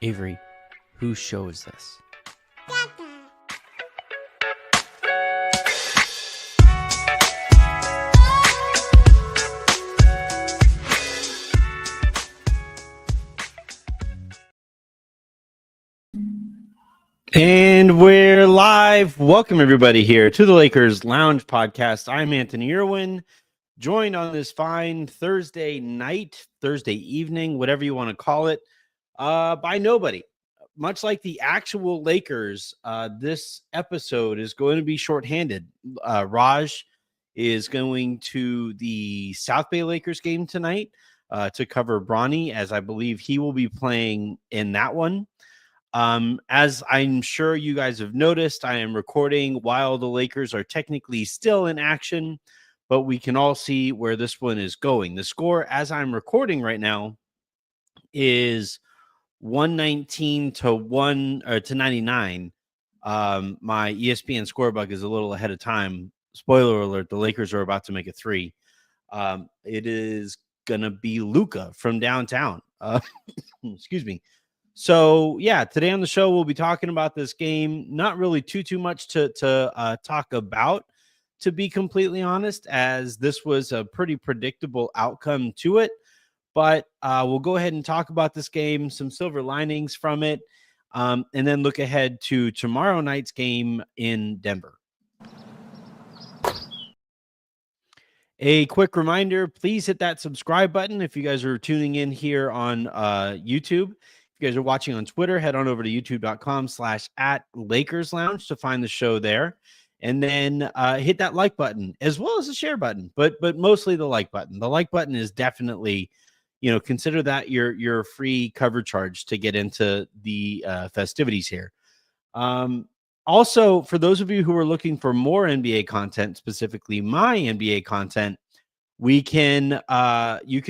Avery, whose show is this? And we're live. Welcome, everybody, here to the Lakers Lounge Podcast. I'm Anthony Irwin, joined on this fine Thursday night, Thursday evening, whatever you want to call it, by nobody. Much like the actual Lakers, this episode is going to be shorthanded. Raj is going to the South Bay Lakers game tonight to cover Bronny, as I believe he will be playing in that one. As I'm sure you guys have noticed, I am recording while the Lakers are technically still in action, but we can all see where this one is going. The score as I'm recording right now is 119 to 99. My ESPN scorebug is a little ahead of time. Spoiler alert, the Lakers are about to make a three. It is gonna be Luka from downtown. Excuse me. So yeah, today on the show we'll be talking about this game. Not really too much to talk about, to be completely honest, as this was a pretty predictable outcome to it. But we'll go ahead and talk about this game, some silver linings from it, and then look ahead to tomorrow night's game in Denver. A quick reminder, please hit that subscribe button if you guys are tuning in here on YouTube. If you guys are watching on Twitter, head on over to youtube.com/@LakersLounge to find the show there. And then hit that like button as well as the share button, but mostly the like button. The like button is definitely, consider that your free cover charge to get into the festivities here. Also, for those of you who are looking for more NBA content, specifically my NBA content, you can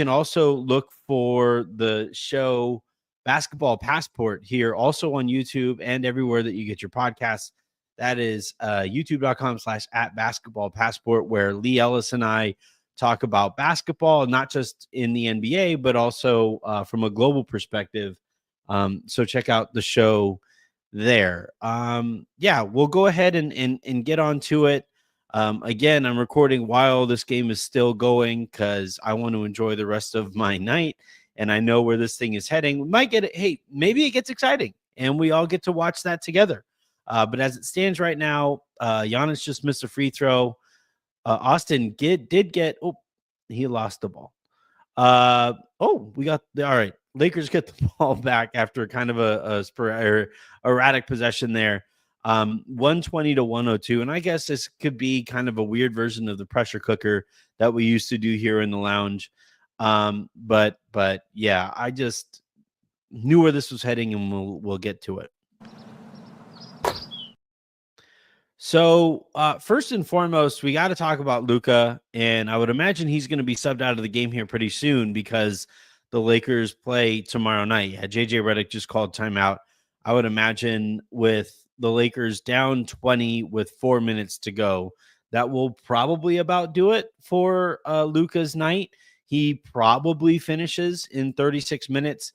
also look for the show Basketball Passport here, also on YouTube and everywhere that you get your podcasts. That is youtube.com/@basketballpassport, where Lee Ellis and I talk about basketball, not just in the NBA, but also from a global perspective. So check out the show there. We'll go ahead and get on to it. Again, I'm recording while this game is still going because I want to enjoy the rest of my night. And I know where this thing is heading. We might get it. Hey, maybe it gets exciting and we all get to watch that together. But as it stands right now, Giannis just missed a free throw. Austin he lost the ball. We got all right. Lakers get the ball back after kind of a erratic possession there. 120 to 102. And I guess this could be kind of a weird version of the pressure cooker that we used to do here in the lounge. But yeah, I just knew where this was heading, and we'll get to it. So first and foremost, we got to talk about Luka, and I would imagine he's going to be subbed out of the game here pretty soon because the Lakers play tomorrow night. Yeah, JJ Redick just called timeout. I would imagine with the Lakers down 20 with 4 minutes to go, that will probably about do it for Luka's night. He probably finishes in 36 minutes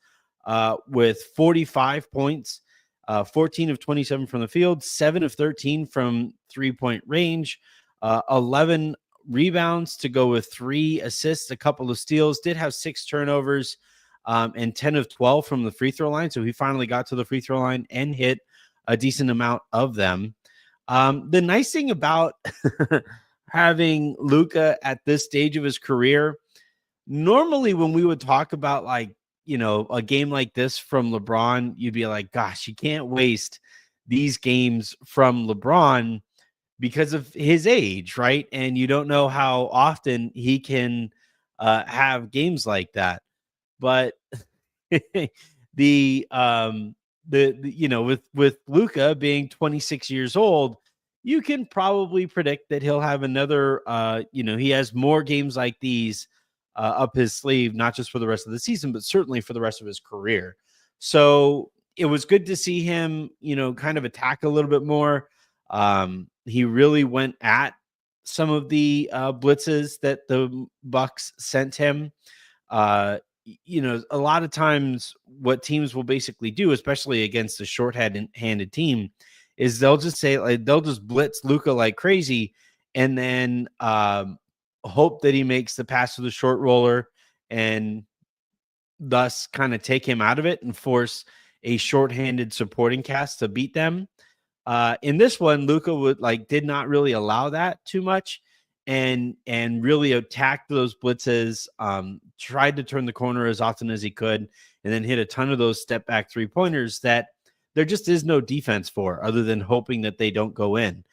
with 45 points, 14 of 27 from the field, 7 of 13 from three-point range, 11 rebounds to go with 3 assists, a couple of steals, did have 6 turnovers, and 10 of 12 from the free throw line. So he finally got to the free throw line and hit a decent amount of them. The nice thing about having Luka at this stage of his career, normally when we would talk about a game like this from LeBron, you'd be like, gosh, you can't waste these games from LeBron because of his age, right? And you don't know how often he can have games like that. But with Luka being 26 years old, you can probably predict that he'll have another, he has more games like these up his sleeve, not just for the rest of the season, but certainly for the rest of his career. So it was good to see him, kind of attack a little bit more. He really went at some of the blitzes that the Bucks sent him. a lot of times what teams will basically do, especially against a short-handed team, is they'll just say, like, they'll just blitz Luka like crazy, and then hope that he makes the pass to the short roller, and thus kind of take him out of it and force a shorthanded supporting cast to beat them. In this one, Luka did not really allow that too much, and really attacked those blitzes. Tried to turn the corner as often as he could, and then hit a ton of those step back 3-pointers that there just is no defense for, other than hoping that they don't go in.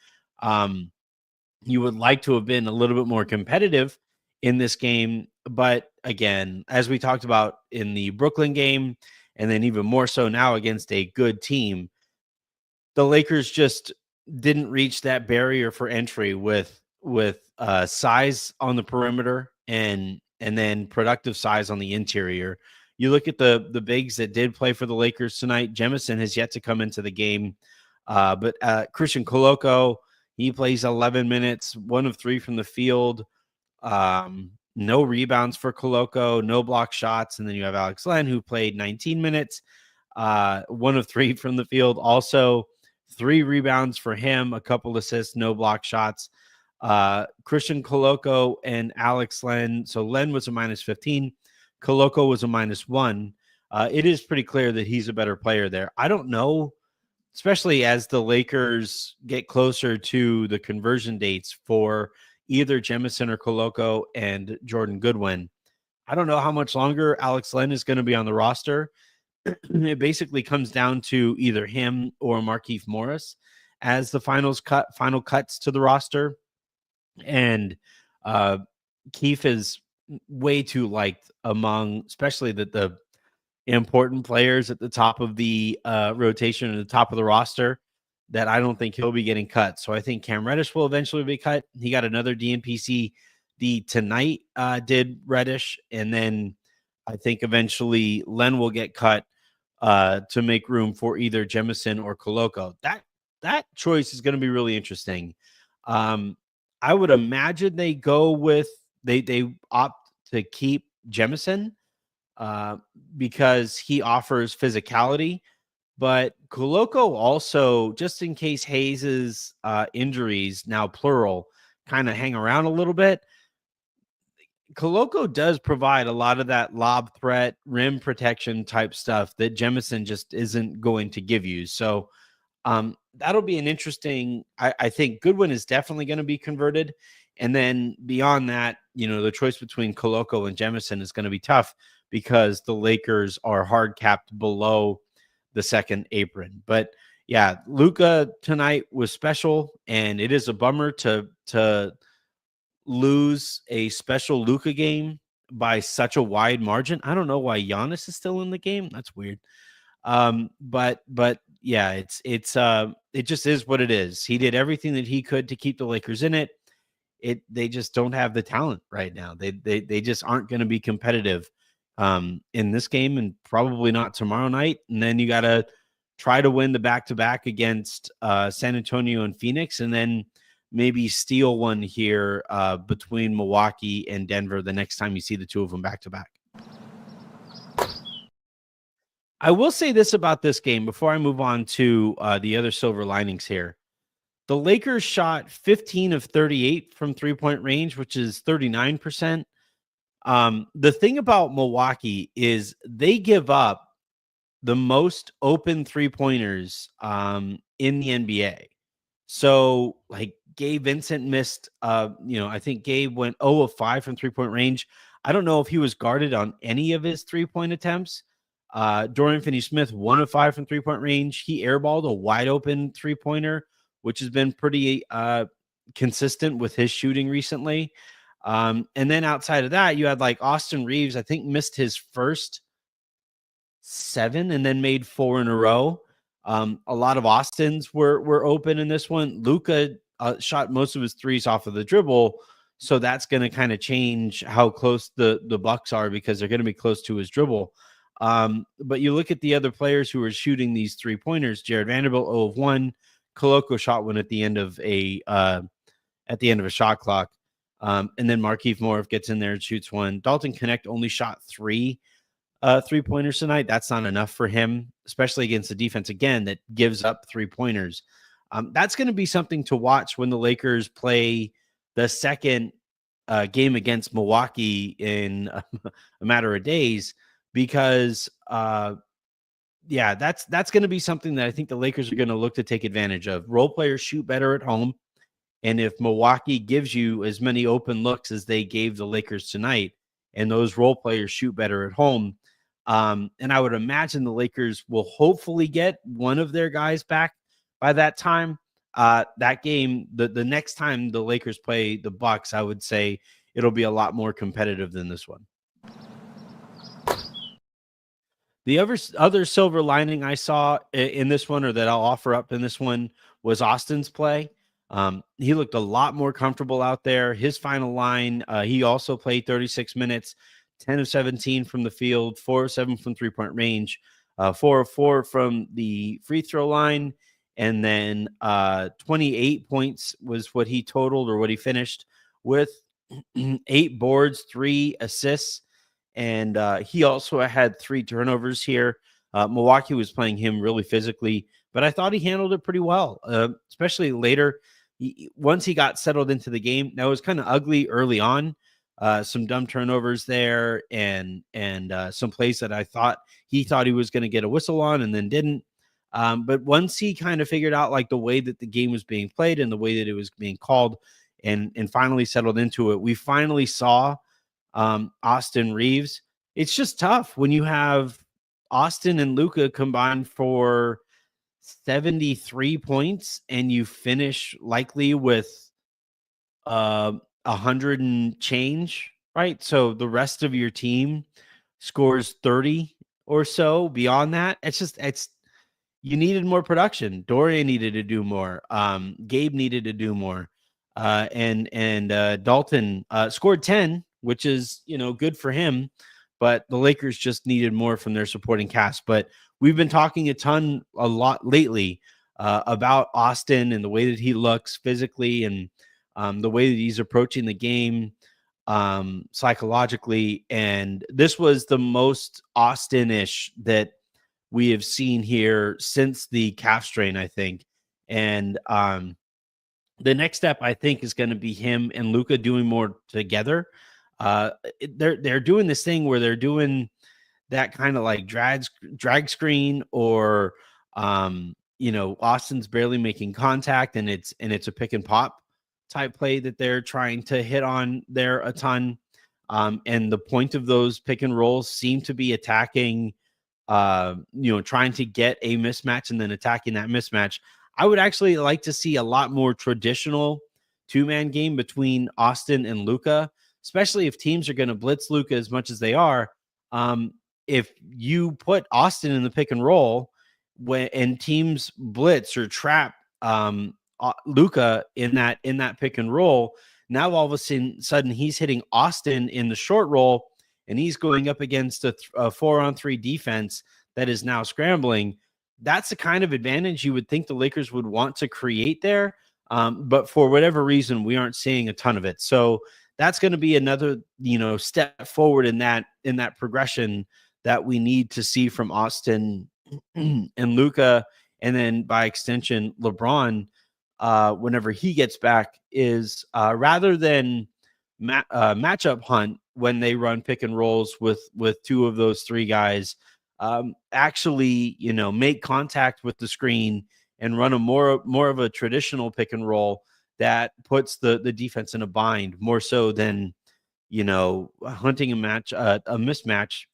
You would like to have been a little bit more competitive in this game, but again, as we talked about in the Brooklyn game, and then even more so now against a good team, the Lakers just didn't reach that barrier for entry with size on the perimeter and then productive size on the interior. You look at the bigs that did play for the Lakers tonight. Jemison has yet to come into the game, but Christian Koloko, he plays 11 minutes, 1 of 3 from the field. No rebounds for Koloko, no block shots, and then you have Alex Len, who played 19 minutes, 1 of 3 from the field. Also, 3 rebounds for him, a couple assists, no block shots. Christian Koloko and Alex Len. So Len was a -15. Koloko was a -1. It is pretty clear that he's a better player there. I don't know, especially as the Lakers get closer to the conversion dates for either Jemison or Koloko and Jordan Goodwin. I don't know how much longer Alex Len is going to be on the roster. It basically comes down to either him or Markieff Morris as the final cuts to the roster. And Keefe is way too liked among, especially the important players at the top of the rotation and the top of the roster, that I don't think he'll be getting cut. So I think Cam Reddish will eventually be cut. He got another DNPC tonight, did Reddish, and then I think eventually Len will get cut to make room for either Jemison or Koloko. That choice is going to be really interesting. I would imagine they go with they opt to keep Jemison because he offers physicality. But Koloko also, just in case Hayes's injuries, now plural, kind of hang around a little bit, Koloko does provide a lot of that lob threat, rim protection type stuff that Jemison just isn't going to give you. So that'll be an interesting, I think Goodwin is definitely going to be converted. And then beyond that, the choice between Koloko and Jemison is going to be tough because the Lakers are hard capped below the second apron. But yeah, Luka tonight was special, and it is a bummer to lose a special Luka game by such a wide margin. I don't know why Giannis is still in the game. That's weird. But yeah, it just is what it is. He did everything that he could to keep the Lakers in it. They just don't have the talent right now. They just aren't going to be competitive in this game, and probably not tomorrow night. And then you got to try to win the back-to-back against San Antonio and Phoenix, and then maybe steal one here between Milwaukee and Denver the next time you see the two of them back-to-back. I will say this about this game before I move on to the other silver linings here. The Lakers shot 15 of 38 from three-point range, which is 39%. The thing about Milwaukee is they give up the most open three-pointers in the NBA. So, like, Gabe Vincent missed, I think Gabe went 0 of 5 from three-point range. I don't know if he was guarded on any of his three-point attempts. Dorian Finney-Smith, 1 of 5 from three-point range. He airballed a wide-open three-pointer, which has been pretty consistent with his shooting recently. And then outside of that, you had like Austin Reaves, I think, missed his first 7 and then made 4 in a row. A lot of Austins were open in this one. Luka shot most of his threes off of the dribble, so that's going to kind of change how close the Bucks are, because they're going to be close to his dribble. But you look at the other players who are shooting these 3-pointers. Jared Vanderbilt 0 of 1. Koloko shot one at the end of a shot clock. And then Markieff Morris gets in there and shoots one. Dalton Connect only shot 3 3-pointers tonight. That's not enough for him, especially against the defense, again, that gives up 3-pointers. That's going to be something to watch when the Lakers play the second game against Milwaukee in a matter of days, because that's going to be something that I think the Lakers are going to look to take advantage of. Role players shoot better at home. And if Milwaukee gives you as many open looks as they gave the Lakers tonight, and those role players shoot better at home, and I would imagine the Lakers will hopefully get one of their guys back by that time. That game, the next time the Lakers play the Bucks, I would say it'll be a lot more competitive than this one. The other silver lining I saw in this one, or that I'll offer up in this one, was Austin's play. He looked a lot more comfortable out there. His final line, he also played 36 minutes, 10 of 17 from the field, 4 of 7 from three-point range, 4 of 4 from the free throw line, and then 28 points was what he totaled, or what he finished with, 8 boards, 3 assists, and he also had 3 turnovers here. Milwaukee was playing him really physically, but I thought he handled it pretty well, especially later. Once he got settled into the game, that was kind of ugly early on. Some dumb turnovers there, and some plays that I thought he was going to get a whistle on and then didn't. But once he kind of figured out like the way that the game was being played and the way that it was being called, and finally settled into it, we finally saw Austin Reaves. It's just tough when you have Austin and Luka combined for 73 points and you finish likely with 100 and change, right? So the rest of your team scores 30 or so beyond that. It's you needed more production. Dorian needed to do more. Gabe needed to do more. And Dalton scored 10, which is, good for him, but the Lakers just needed more from their supporting cast. But we've been talking a lot lately about Austin and the way that he looks physically, and the way that he's approaching the game psychologically. And this was the most Austin-ish that we have seen here since the calf strain, I think. And the next step, I think, is going to be him and Luka doing more together. They're doing this thing where they're doing that kind of like drag screen, or Austin's barely making contact, and it's a pick and pop type play that they're trying to hit on there a ton. And the point of those pick and rolls seem to be attacking, trying to get a mismatch and then attacking that mismatch. I would actually like to see a lot more traditional two-man game between Austin and Luka, especially if teams are going to blitz Luka as much as they are. If you put Austin in the pick and roll and teams blitz or trap Luka in that pick and roll, now all of a sudden he's hitting Austin in the short roll, and he's going up against a 4-on-3 defense that is now scrambling. That's the kind of advantage you would think the Lakers would want to create there. But for whatever reason, we aren't seeing a ton of it. So that's going to be another, step forward in that progression that we need to see from Austin and Luka, and then by extension, LeBron, whenever he gets back, is rather than matchup hunt when they run pick and rolls with 2 of those 3 guys, actually, make contact with the screen and run a more of a traditional pick and roll that puts the defense in a bind, more so than, hunting a mismatch,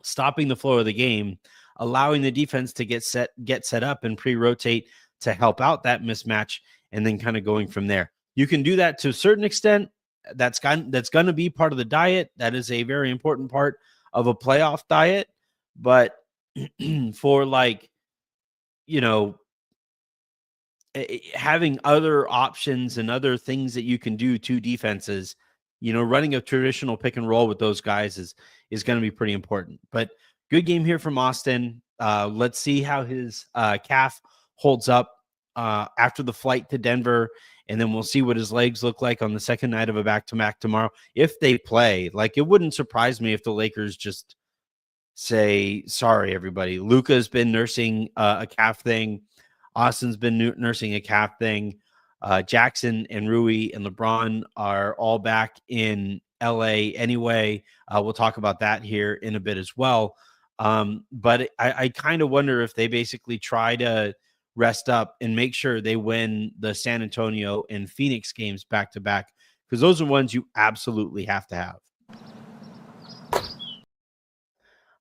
stopping the flow of the game, allowing the defense to get set up and pre-rotate to help out that mismatch, and then kind of going from there. You can do that to a certain extent. That's going to be part of the diet. That is a very important part of a playoff diet. But for having other options and other things that you can do to defenses, running a traditional pick and roll with those guys is going to be pretty important. But good game here from Austin. Let's see how his calf holds up after the flight to Denver, and then we'll see what his legs look like on the second night of a back-to-back tomorrow if they play. Like, it wouldn't surprise me if the Lakers just say, sorry, everybody. Luka's been nursing a calf thing. Austin's been nursing a calf thing. Jaxson and Rui and LeBron are all back in LA anyway. We'll talk about that here in a bit as well. But I kind of wonder if they basically try to rest up and make sure they win the San Antonio and Phoenix games back to back, because those are ones you absolutely have to have.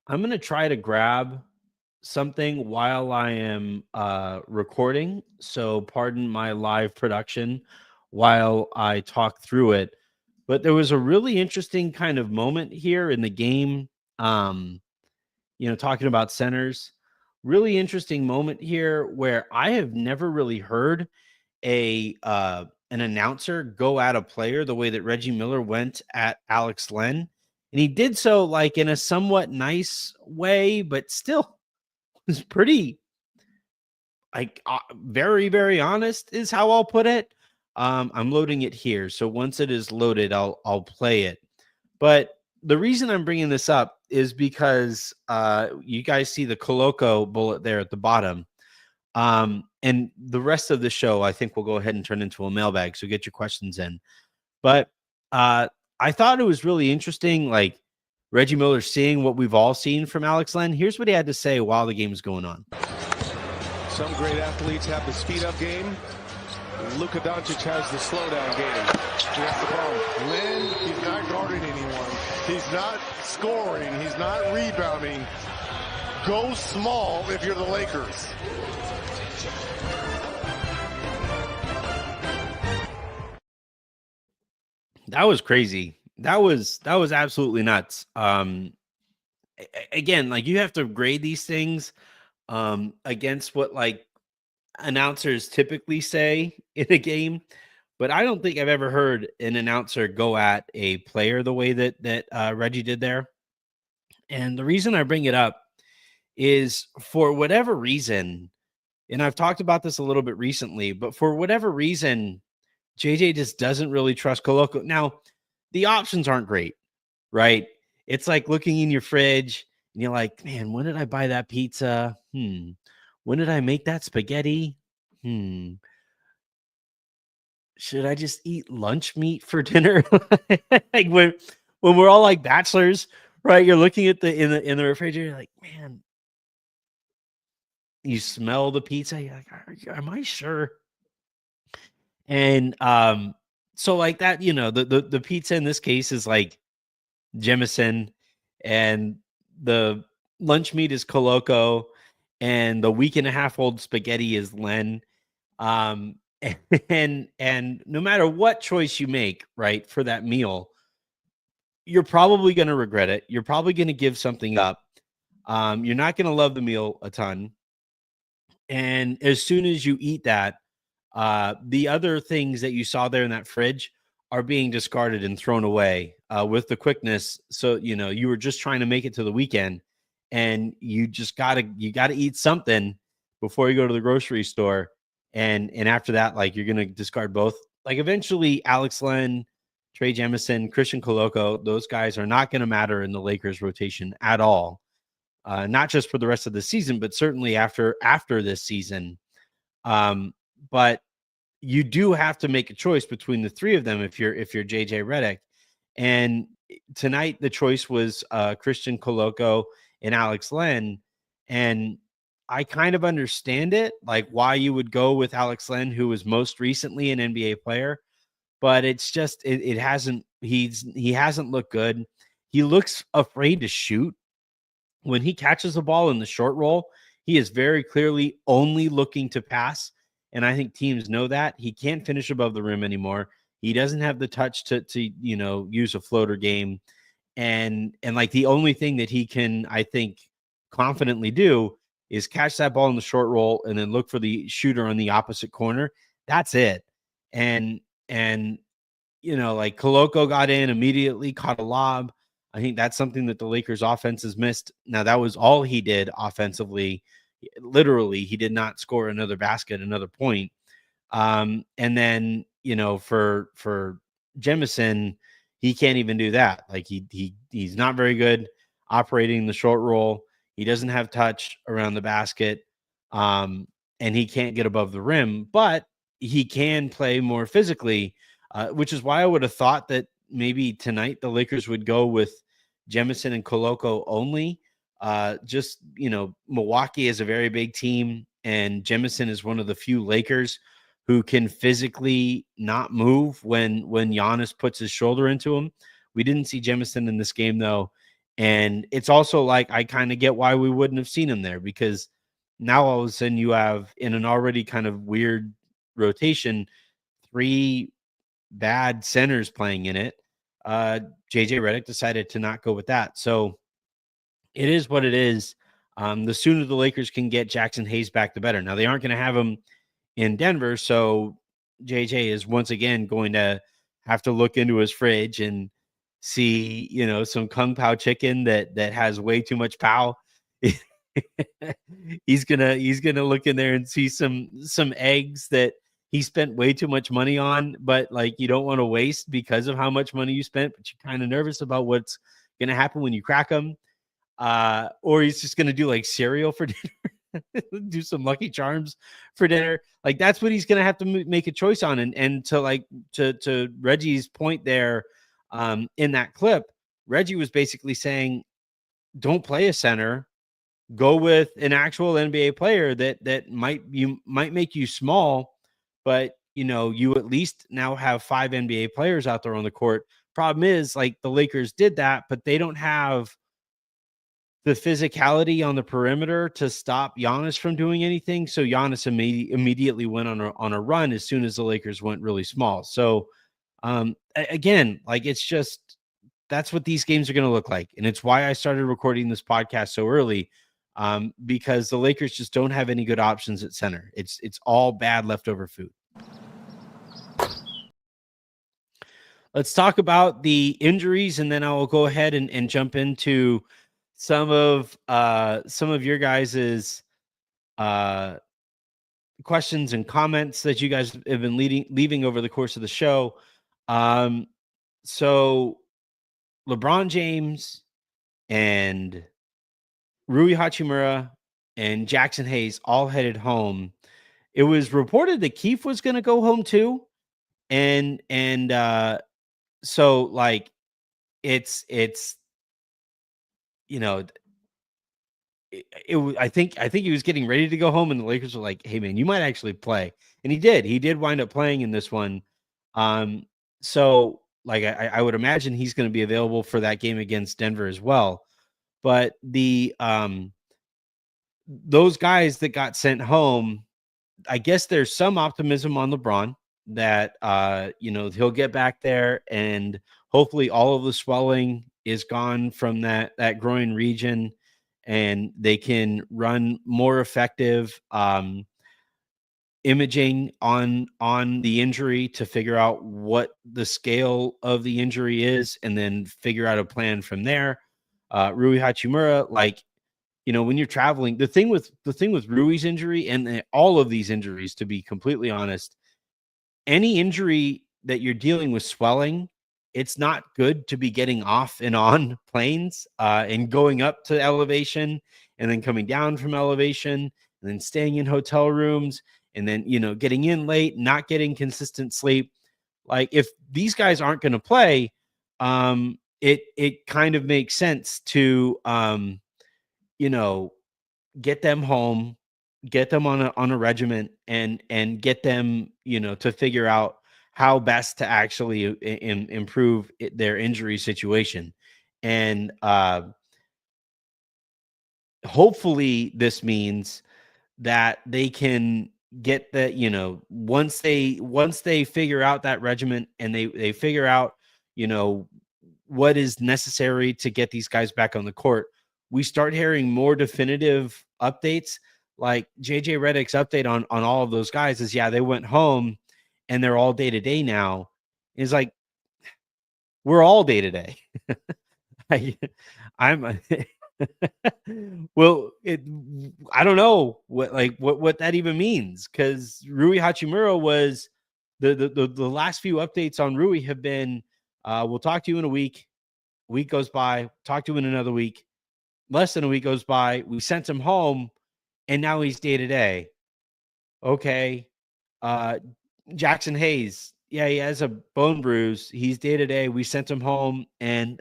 I'm going to try to grab something while I am recording, so pardon my live production while I talk through it. But there was a really interesting kind of moment here in the game, talking about centers. Really interesting moment here where I have never really heard an announcer go at a player the way that Reggie Miller went at Alex Len. And he did so like in a somewhat nice way, but still was pretty very, very honest is how I'll put it. I'm loading it here. So once it is loaded, I'll play it. But the reason I'm bringing this up is because you guys see the Coloco bullet there at the bottom. And the rest of the show, I think we'll go ahead and turn into a mailbag. So get your questions in. But I thought it was really interesting, like Reggie Miller seeing what we've all seen from Alex Len. Here's what he had to say while the game was going on. Some great athletes have the speed-up game. Luka Doncic has the slowdown game. That's the problem. Len, he's not guarding anyone. He's not scoring. He's not rebounding. Go small if you're the Lakers. That was crazy. That was absolutely nuts. Again, like you have to grade these things against what like announcers typically say in a game, but I don't think I've ever heard an announcer go at a player the way that Reggie did there. And the reason I bring it up is for whatever reason, and I've talked about this a little bit recently, but for whatever reason, JJ just doesn't really trust Coloco. Now, the options aren't great, right? It's like looking in your fridge and you're like, man, when did I buy that pizza? When did I make that spaghetti? Should I just eat lunch meat for dinner? Like when we're all like bachelors, right? You're looking at in the refrigerator, you're like, man, you smell the pizza. You're like, am I sure? And so like that, the pizza in this case is like Jemison, and the lunch meat is Coloco, and the week and a half old spaghetti is Len. And no matter what choice you make, right, for that meal, you're probably going to regret it. You're probably going to give something up. You're not going to love the meal a ton. And as soon as you eat that, the other things that you saw there in that fridge are being discarded and thrown away with the quickness. So, you were just trying to make it to the weekend, and you just gotta eat something before you go to the grocery store. And after that, like, you're going to discard both. Like, eventually Alex Len, Trey Jemison, Christian Coloco, those guys are not going to matter in the Lakers rotation at all. Not just for the rest of the season, but certainly after this season. But you do have to make a choice between the three of them if you're JJ Redick. And tonight the choice was Christian Coloco and Alex Len. And I kind of understand it, like why you would go with Alex Len, who was most recently an NBA player, but it's just he hasn't looked good. He looks afraid to shoot. When he catches the ball in the short roll, he is very clearly only looking to pass. And I think teams know that. He can't finish above the rim anymore. He doesn't have the touch to use a floater game. And like the only thing that he can, I think, confidently do is catch that ball in the short roll and then look for the shooter on the opposite corner. That's it. And like Coloco got in immediately, caught a lob. I think that's something that the Lakers offense has missed. Now, that was all he did offensively. Literally, he did not score another basket, another point. And then, for Jemison, he can't even do that. Like he's not very good. operating the short roll. He doesn't have touch around the basket, and he can't get above the rim, but he can play more physically, which is why I would have thought that maybe tonight the Lakers would go with Jemison and Koloko only. Just, Milwaukee is a very big team, and Jemison is one of the few Lakers who can physically not move when Giannis puts his shoulder into him. We didn't see Jemison in this game, though. And it's also like, I kind of get why we wouldn't have seen him there, because now all of a sudden you have, in an already kind of weird rotation, 3 bad centers playing in it. JJ Redick decided to not go with that. So it is what it is. The sooner the Lakers can get Jaxson Hayes back, the better. Now, they aren't going to have him in Denver, so JJ is once again going to have to look into his fridge and see, some Kung Pao chicken that has way too much pow. he's gonna look in there and see some eggs that he spent way too much money on, but like, you don't want to waste because of how much money you spent, but you're kind of nervous about what's gonna happen when you crack them. Or he's just gonna do like cereal for dinner, do some Lucky Charms for dinner. Like, that's what he's gonna have to make a choice on. And to Reggie's point there, in that clip, Reggie was basically saying, don't play a center, go with an actual NBA player that might make you small, but you at least now have 5 NBA players out there on the court. Problem is, like, the Lakers did that, but they don't have the physicality on the perimeter to stop Giannis from doing anything. So Giannis immediately went on a run as soon as the Lakers went really small. So again, like, it's just, that's what these games are going to look like. And it's why I started recording this podcast so early, because the Lakers just don't have any good options at center. It's all bad leftover food. Let's talk about the injuries, and then I will go ahead and jump into some of your guys's questions and comments that you guys have been leaving over the course of the show. So LeBron James and Rui Hachimura and Jaxson Hayes all headed home. It was reported that Keith was going to go home too. And so, like, it's I think he was getting ready to go home, and the Lakers were like, hey man, you might actually play. And he did wind up playing in this one. So like, I would imagine he's going to be available for that game against Denver as well. But those guys that got sent home, I guess there's some optimism on LeBron that he'll get back there, and hopefully all of the swelling is gone from that groin region, and they can run more effective imaging on the injury to figure out what the scale of the injury is, and then figure out a plan from there. Rui Hachimura, like, when you're traveling, the thing with Rui's injury, and all of these injuries, to be completely honest, any injury that you're dealing with swelling, it's not good to be getting off and on planes and going up to elevation and then coming down from elevation and then staying in hotel rooms and then, getting in late, not getting consistent sleep. Like, if these guys aren't going to play, it kind of makes sense to, get them home, get them on a regiment, and get them, to figure out how best to actually improve their injury situation. And hopefully this means that they can get that, once they figure out that regiment, and they figure out, what is necessary to get these guys back on the court, we start hearing more definitive updates. Like JJ Redick's update on all of those guys is, yeah, they went home and they're all day-to-day now. It's like, we're all day-to-day. I'm well, I don't know what that even means, because Rui Hachimura was the last few updates on Rui have been, we'll talk to you in a week. Week goes by, talk to you in another week. less than a week goes by. We sent him home, and now he's day to day. Okay. Jaxson Hayes, yeah, he has a bone bruise. He's day to day. We sent him home, and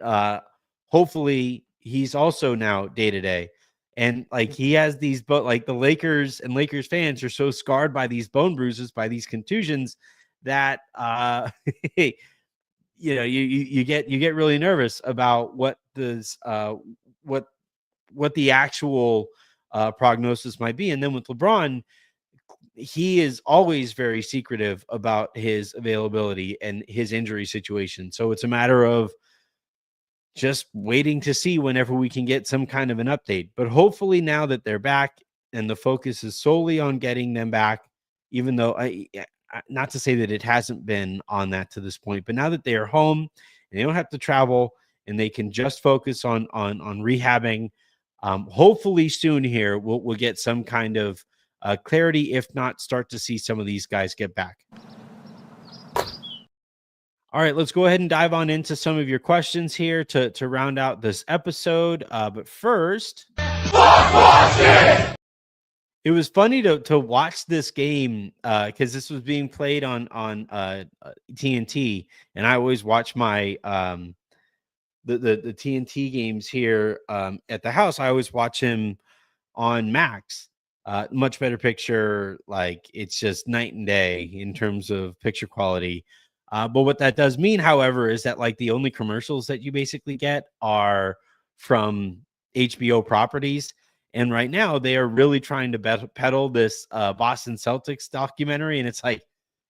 hopefully he's also now day to day. And like he has these, but like the Lakers and Lakers fans are so scarred by these bone bruises, by these contusions, that you know, you get really nervous about what this what the actual prognosis might be. And then with LeBron, he is always very secretive about his availability and his injury situation. So it's a matter of just waiting to see whenever we can get some kind of an update. But hopefully now that they're back and the focus is solely on getting them back, even though not to say that it hasn't been on that to this point, but now that they are home and they don't have to travel and they can just focus on rehabbing, hopefully soon here we'll get some kind of clarity, if not start to see some of these guys get back. All right, let's go ahead and dive on into some of your questions here to round out this episode. But first, it was funny to watch this game because this was being played on TNT, and I always watch my the TNT games here at the house. I always watch him on Max. Much better picture. Like it's just night and day in terms of picture quality. But what that does mean, however, is that like the only commercials that you basically get are from HBO properties. And right now they are really trying to peddle this Boston Celtics documentary. And it's like,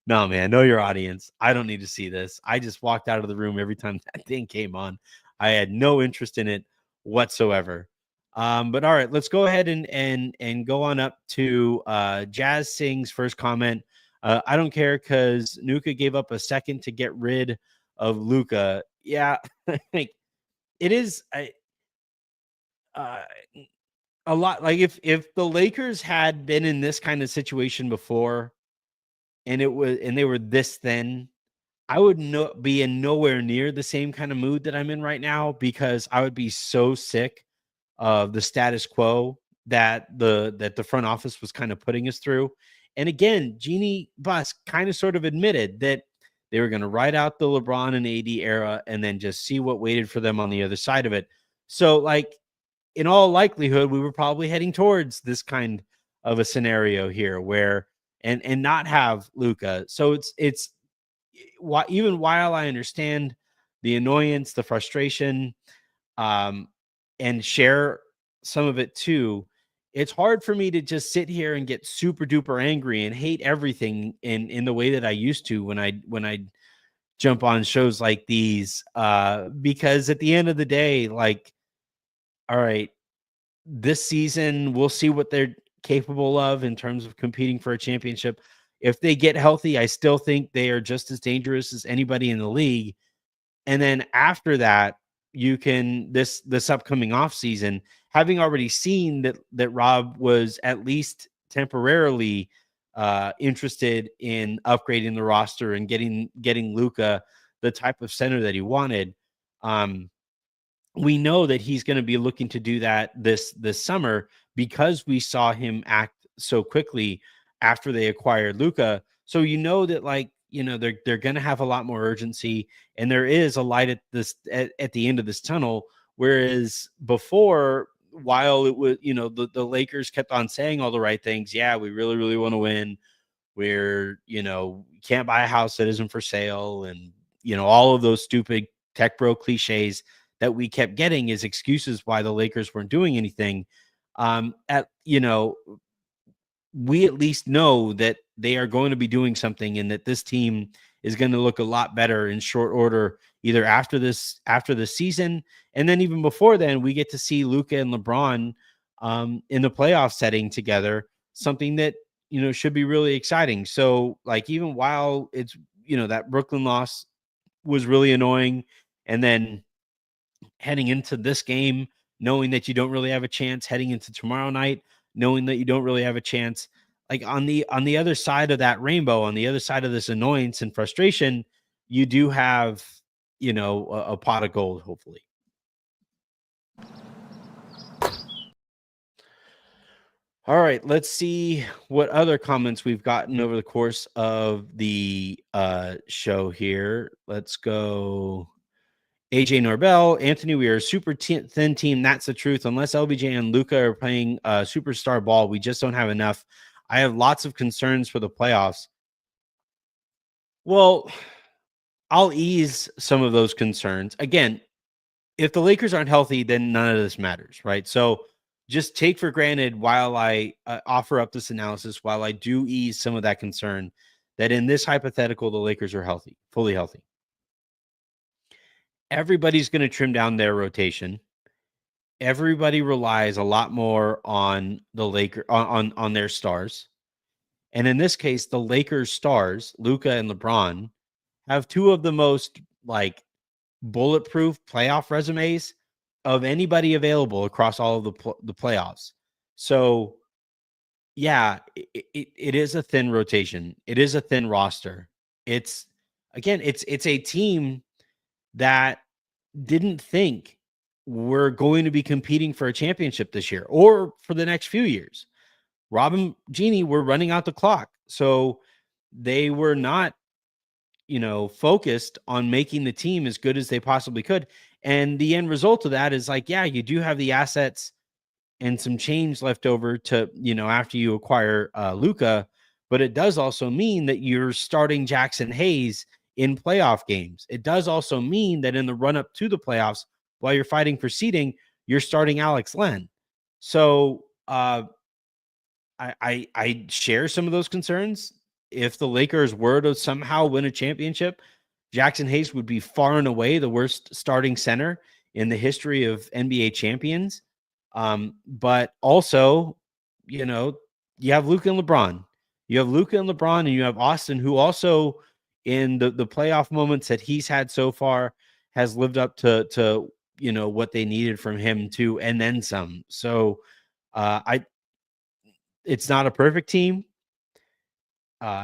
no, man, know your audience. I don't need to see this. I just walked out of the room every time that thing came on. I had no interest in it whatsoever. But all right, let's go ahead and go on up to Jazz Singh's first comment. I don't care because Luka gave up a second to get rid of Luka. Yeah, like it is a lot. Like if the Lakers had been in this kind of situation before, and they were this thin, I would be in nowhere near the same kind of mood that I'm in right now, because I would be so sick of the status quo that the front office was kind of putting us through. And again, Jeannie Buss kind of sort of admitted that they were going to ride out the LeBron and AD era and then just see what waited for them on the other side of it. So like in all likelihood, we were probably heading towards this kind of a scenario here where and not have Luka. So it's even while I understand the annoyance, the frustration, and share some of it too, it's hard for me to just sit here and get super duper angry and hate everything in the way that I used to when I jump on shows like these, because at the end of the day, like, all right, this season we'll see what they're capable of in terms of competing for a championship. If they get healthy, I still think they are just as dangerous as anybody in the league. And then after that, you can this upcoming off season, having already seen that Rob was at least temporarily interested in upgrading the roster and getting Luka the type of center that he wanted. We know that he's going to be looking to do that this summer, because we saw him act so quickly after they acquired Luka. So you know that, like, you know, they're going to have a lot more urgency, and there is a light at the end of this tunnel. Whereas before, while it was, you know, the Lakers kept on saying all the right things. Yeah, we really, really want to win. We're, you know, can't buy a house that isn't for sale. And, you know, all of those stupid tech bro cliches that we kept getting as excuses why the Lakers weren't doing anything. You know, we at least know that they are going to be doing something, and that this team is going to look a lot better in short order, either after the season, and then even before then, we get to see Luka and LeBron in the playoff setting together, something that, you know, should be really exciting. So like, even while it's, you know, that Brooklyn loss was really annoying, and then heading into this game, knowing that you don't really have a chance, heading into tomorrow night, knowing that you don't really have a chance, like on the other side of that rainbow, on the other side of this annoyance and frustration, you do have, you know, a pot of gold, hopefully. All right, let's see what other comments we've gotten over the course of the show here. Let's go. AJ Norbell, Anthony, we are a super thin team. That's the truth. Unless LBJ and Luka are playing superstar ball, we just don't have enough. I have lots of concerns for the playoffs. Well, I'll ease some of those concerns. Again, if the Lakers aren't healthy, then none of this matters, right? So just take for granted while I offer up this analysis, while I do ease some of that concern, that in this hypothetical, the Lakers are healthy, fully healthy. Everybody's going to trim down their rotation. Everybody relies a lot more on the Lakers on their stars. And in this case, the Lakers stars, Luka and LeBron, have two of the most like bulletproof playoff resumes of anybody available across all of the playoffs. So, yeah, it is a thin rotation. It is a thin roster. It's a team that didn't think we're going to be competing for a championship this year or for the next few years. Rob and Jeannie were running out the clock. So they were not, focused on making the team as good as they possibly could. And the end result of that is like, yeah, you do have the assets and some change left over to, after you acquire Luka, but it does also mean that you're starting Jaxson Hayes in playoff games. It does also mean that in the run up to the playoffs, while you're fighting for seeding, you're starting Alex Len. So I share some of those concerns. If the Lakers were to somehow win a championship, Jaxson Hayes would be far and away the worst starting center in the history of NBA champions. But also, you have Luka and LeBron. You have Luka and LeBron, and you have Austin, who also in the playoff moments that he's had so far has lived up to what they needed from him too, and then some. So it's not a perfect team.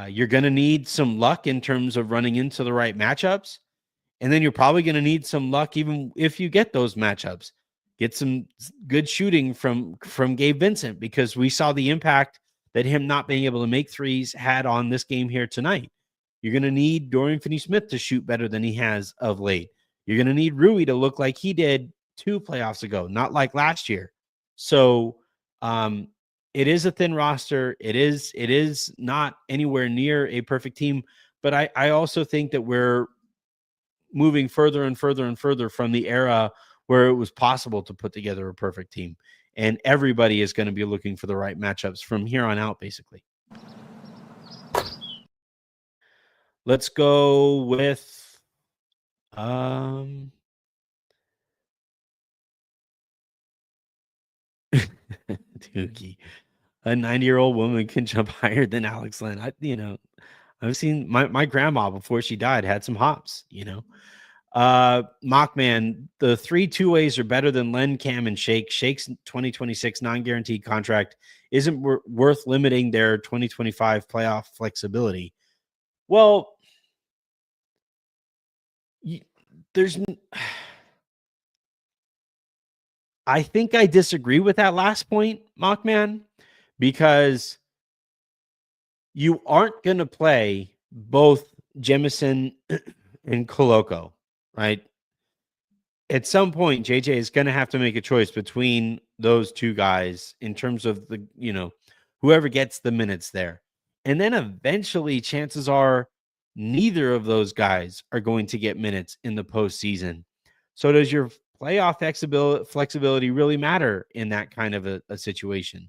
You're going to need some luck in terms of running into the right matchups. And then you're probably going to need some luck even if you get those matchups. Get some good shooting from Gabe Vincent, because we saw the impact that him not being able to make threes had on this game here tonight. You're going to need Dorian Finney-Smith to shoot better than he has of late. You're going to need Rui to look like he did 2 playoffs ago, not like last year. So it is a thin roster. It is not anywhere near a perfect team, but I also think that we're moving further and further and further from the era where it was possible to put together a perfect team. And everybody is going to be looking for the right matchups from here on out, basically. Let's go with Doogie. A 90-year-old woman can jump higher than Alex Len. I've seen my grandma before she died had some hops, Mockman, the 3 two-ways are better than Len, Cam, and Shake. Shake's 2026 non-guaranteed contract isn't worth limiting their 2025 playoff flexibility. Well, I think I disagree with that last point, Mockman, because you aren't going to play both Jemison and Koloko, right? At some point, JJ is going to have to make a choice between those two guys in terms of the, whoever gets the minutes there. And then eventually, chances are neither of those guys are going to get minutes in the postseason. So does your playoff flexibility really matter in that kind of a situation?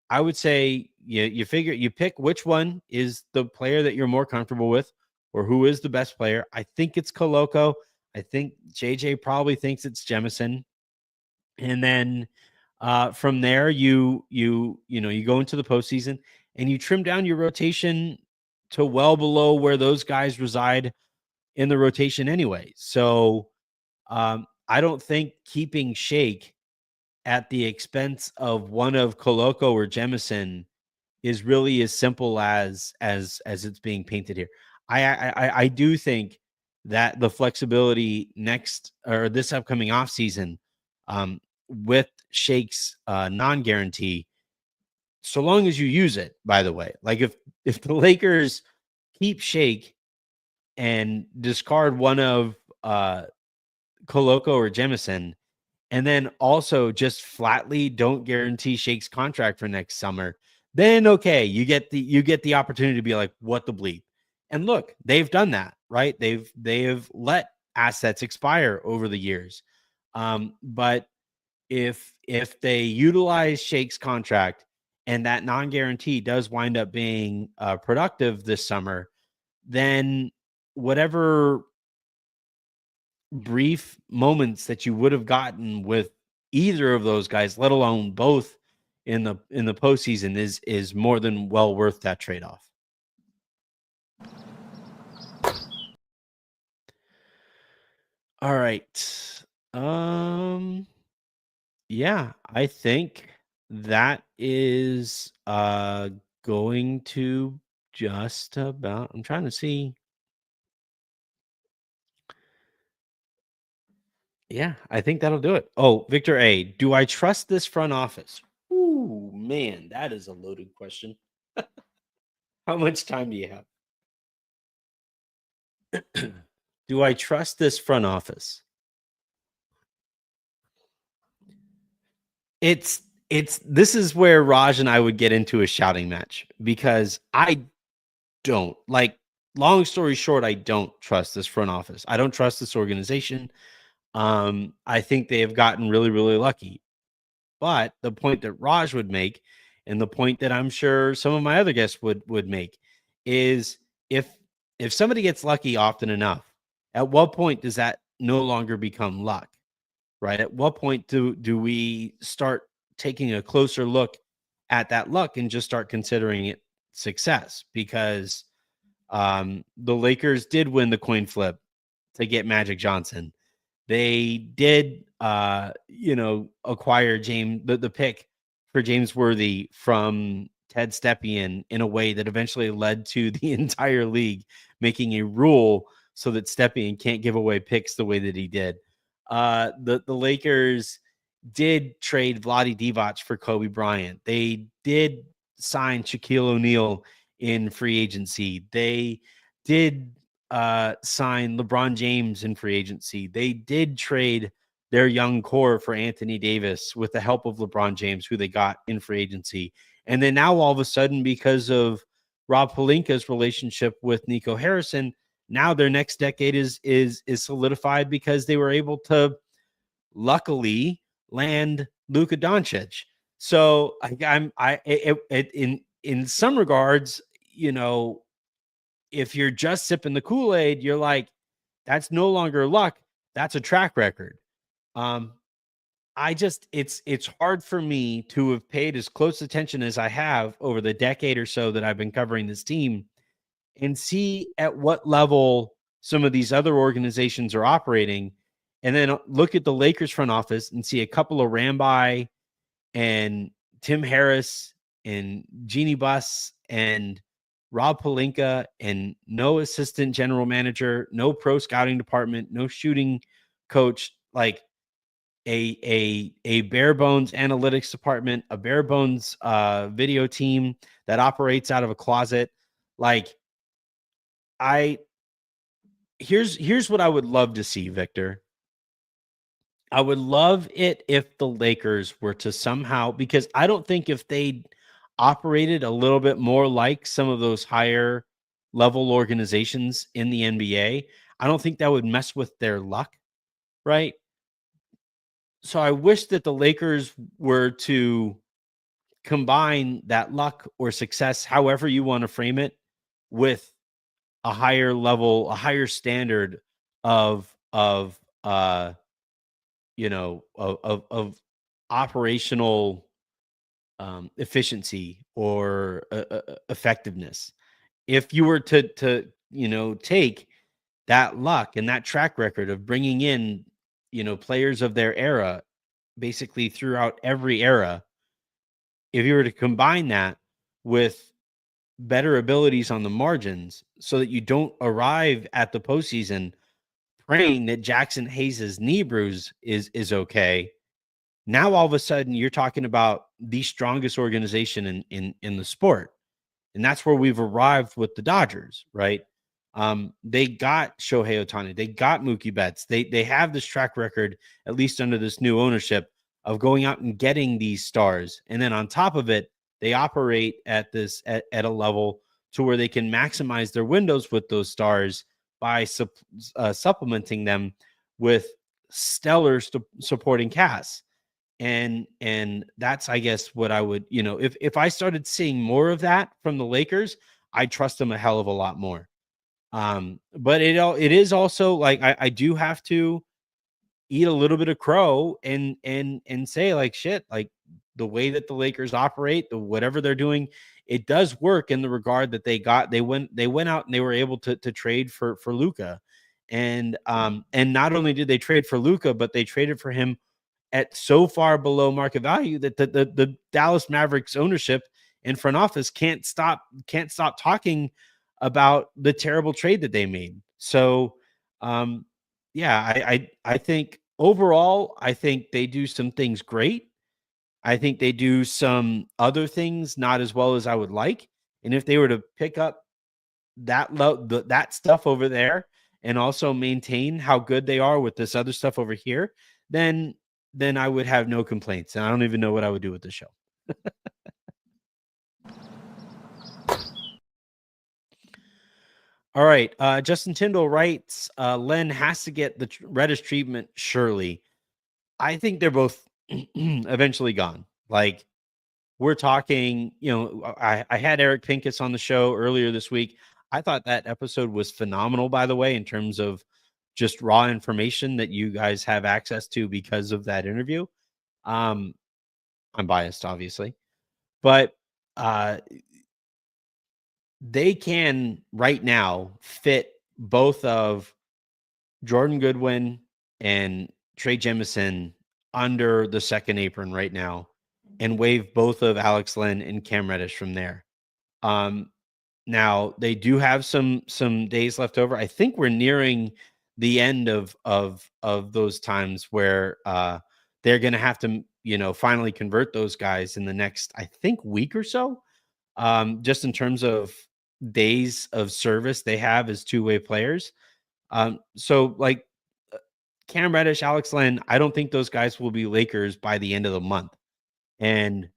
I would say you pick which one is the player that you're more comfortable with, or who is the best player. I think it's Koloko. I think JJ probably thinks it's Jemison. And then from there, you go into the postseason and you trim down your rotation to well below where those guys reside in the rotation anyway. So I don't think keeping Shake at the expense of one of Koloko or Jemison is really as simple as it's being painted here. I do think that the flexibility next or this upcoming offseason with Shake's non-guarantee so long as you use it, by the way. Like if the Lakers keep Shake and discard one of Koloko or Jemison, and then also just flatly don't guarantee Shake's contract for next summer, then okay, you get the opportunity to be like, what the bleep? And look, they've done that, right? They've let assets expire over the years. But if they utilize Shake's contract and that non-guarantee does wind up being productive this summer, then whatever brief moments that you would have gotten with either of those guys, let alone both in the postseason, is more than well worth that trade-off. All right. Yeah, I think that is going to just about, I'm trying to see. Yeah, I think that'll do it. Oh, Victor A, do I trust this front office? Ooh, man, that is a loaded question. How much time do you have? Do I trust this front office? This is where Raj and I would get into a shouting match, because I don't, like, long story short, I don't trust this front office. I don't trust this organization. I think they have gotten really, really lucky. But the point that Raj would make, and the point that I'm sure some of my other guests would make, is if somebody gets lucky often enough, at what point does that no longer become luck? Right? At what point do we start taking a closer look at that luck and just start considering it success? Because the Lakers did win the coin flip to get Magic Johnson. They did acquire the pick for James Worthy from Ted Stepien in a way that eventually led to the entire league making a rule so that Stepien can't give away picks the way that he did. The Lakers did trade Vlade Divac for Kobe Bryant. They did sign Shaquille O'Neal in free agency. They did sign LeBron James in free agency. They did trade their young core for Anthony Davis with the help of LeBron James, who they got in free agency. And then now all of a sudden, because of Rob Pelinka's relationship with Nico Harrison, now their next decade is solidified because they were able to luckily land Luka Doncic. So in some regards, if you're just sipping the Kool-Aid, you're like, that's no longer luck. That's a track record. It's hard for me to have paid as close attention as I have over the decade or so that I've been covering this team and see at what level some of these other organizations are operating, and then look at the Lakers front office and see a couple of Ramby and Tim Harris and Jeannie Buss and Rob Pelinka, and no assistant general manager, no pro scouting department, no shooting coach, like a bare bones analytics department, a bare bones video team that operates out of a closet. Like, here's what I would love to see, Victor. I would love it if the Lakers were to somehow, because I don't think if they operated a little bit more like some of those higher level organizations in the NBA, I don't think that would mess with their luck, right? So I wish that the Lakers were to combine that luck or success, however you want to frame it, with a higher level, a higher standard of operational efficiency or effectiveness. If you were to take that luck and that track record of bringing in players of their era, basically throughout every era, if you were to combine that with better abilities on the margins so that you don't arrive at the postseason praying that Jackson Hayes's knee bruise is okay, Now all of a sudden you're talking about the strongest organization in the sport. And that's where we've arrived with the Dodgers, right? They got Shohei Ohtani, they got Mookie Betts. They have this track record, at least under this new ownership, of going out and getting these stars. And then on top of it, they operate at a level to where they can maximize their windows with those stars by supplementing them with stellar supporting casts. And that's, I guess, what I would, if I started seeing more of that from the Lakers, I'd trust them a hell of a lot more. But it is also like I do have to eat a little bit of crow and say, like, shit, like the way that the Lakers operate, whatever they're doing, it does work in the regard that they went out and they were able to trade for Luka. And not only did they trade for Luka, but they traded for him at so far below market value that the Dallas Mavericks ownership and front office can't stop talking about the terrible trade that they made. So, yeah, I think overall, I think they do some things great. I think they do some other things not as well as I would like. And if they were to pick up that stuff over there and also maintain how good they are with this other stuff over here, then I would have no complaints. And I don't even know what I would do with the show. All right. Justin Tyndall writes, Len has to get the Reddish treatment, surely. I think they're both eventually gone. Like, we're talking, I had Eric Pincus on the show earlier this week. I thought that episode was phenomenal, by the way, in terms of just raw information that you guys have access to because of that interview. I'm biased, obviously, but they can right now fit both of Jordan Goodwin and Trey Jemison under the second apron right now and waive both of Alex Len and Cam Reddish from there. Now they do have some days left over. I think we're nearing the end of those times where they're going to have to, finally convert those guys in the next, I think, week or so. Just in terms of days of service they have as two-way players. So like Cam Reddish, Alex Len, I don't think those guys will be Lakers by the end of the month. And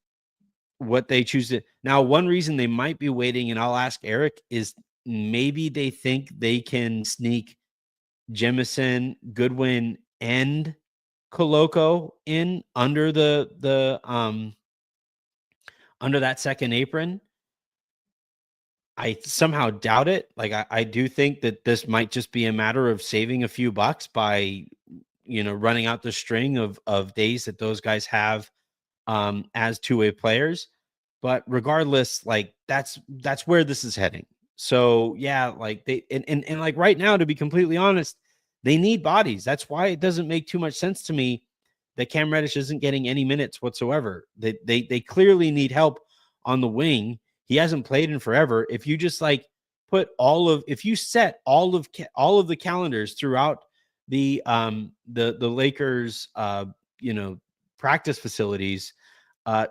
what they choose to now, one reason they might be waiting, and I'll ask Eric, is maybe they think they can sneak Jemison, Goodwin, and Koloko in under under that second apron. I somehow doubt it. Like, I do think that this might just be a matter of saving a few bucks by, running out the string of days that those guys have as two-way players. But regardless, like that's where this is heading. So yeah, like they and like right now, to be completely honest, they need bodies. That's why it doesn't make too much sense to me that Cam Reddish isn't getting any minutes whatsoever. They clearly need help on the wing. He hasn't played in forever. If you just like if you set all of the calendars throughout the Lakers practice facilities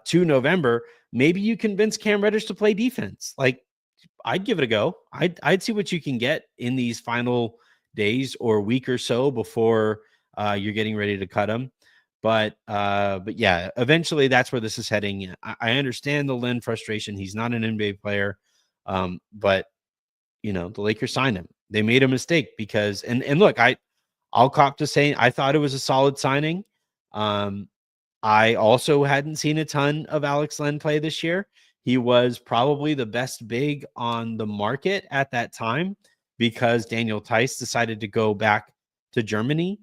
to November, maybe you convince Cam Reddish to play defense. Like, I'd give it a go. I'd see what you can get in these final days or week or so before you're getting ready to cut him. But yeah, eventually that's where this is heading. I understand the Len frustration. He's not an NBA player. But the Lakers signed him. They made a mistake because, and look, I'll cop to saying I thought it was a solid signing. I also hadn't seen a ton of Alex Len play this year. He was probably the best big on the market at that time because Daniel Theis decided to go back to Germany.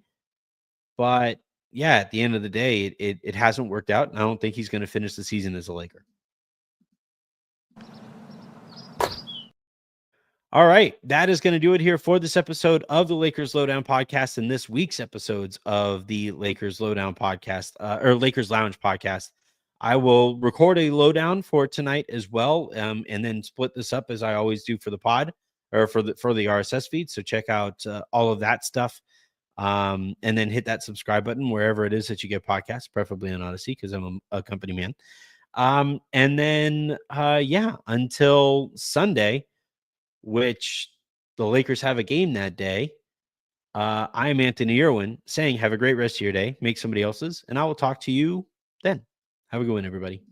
But yeah, at the end of the day, it hasn't worked out, and I don't think he's going to finish the season as a Laker. All right, that is going to do it here for this episode of the Lakers Lowdown podcast and this week's episodes of the Lakers Lowdown podcast or Lakers Lounge podcast. I will record a lowdown for tonight as well, and then split this up as I always do for the pod or for the RSS feed. So check out all of that stuff And then hit that subscribe button wherever it is that you get podcasts, preferably on Odyssey, because I'm a company man. And then, until Sunday, which the Lakers have a game that day, I'm Anthony Irwin saying have a great rest of your day, make somebody else's, and I will talk to you then. Have a good one, everybody.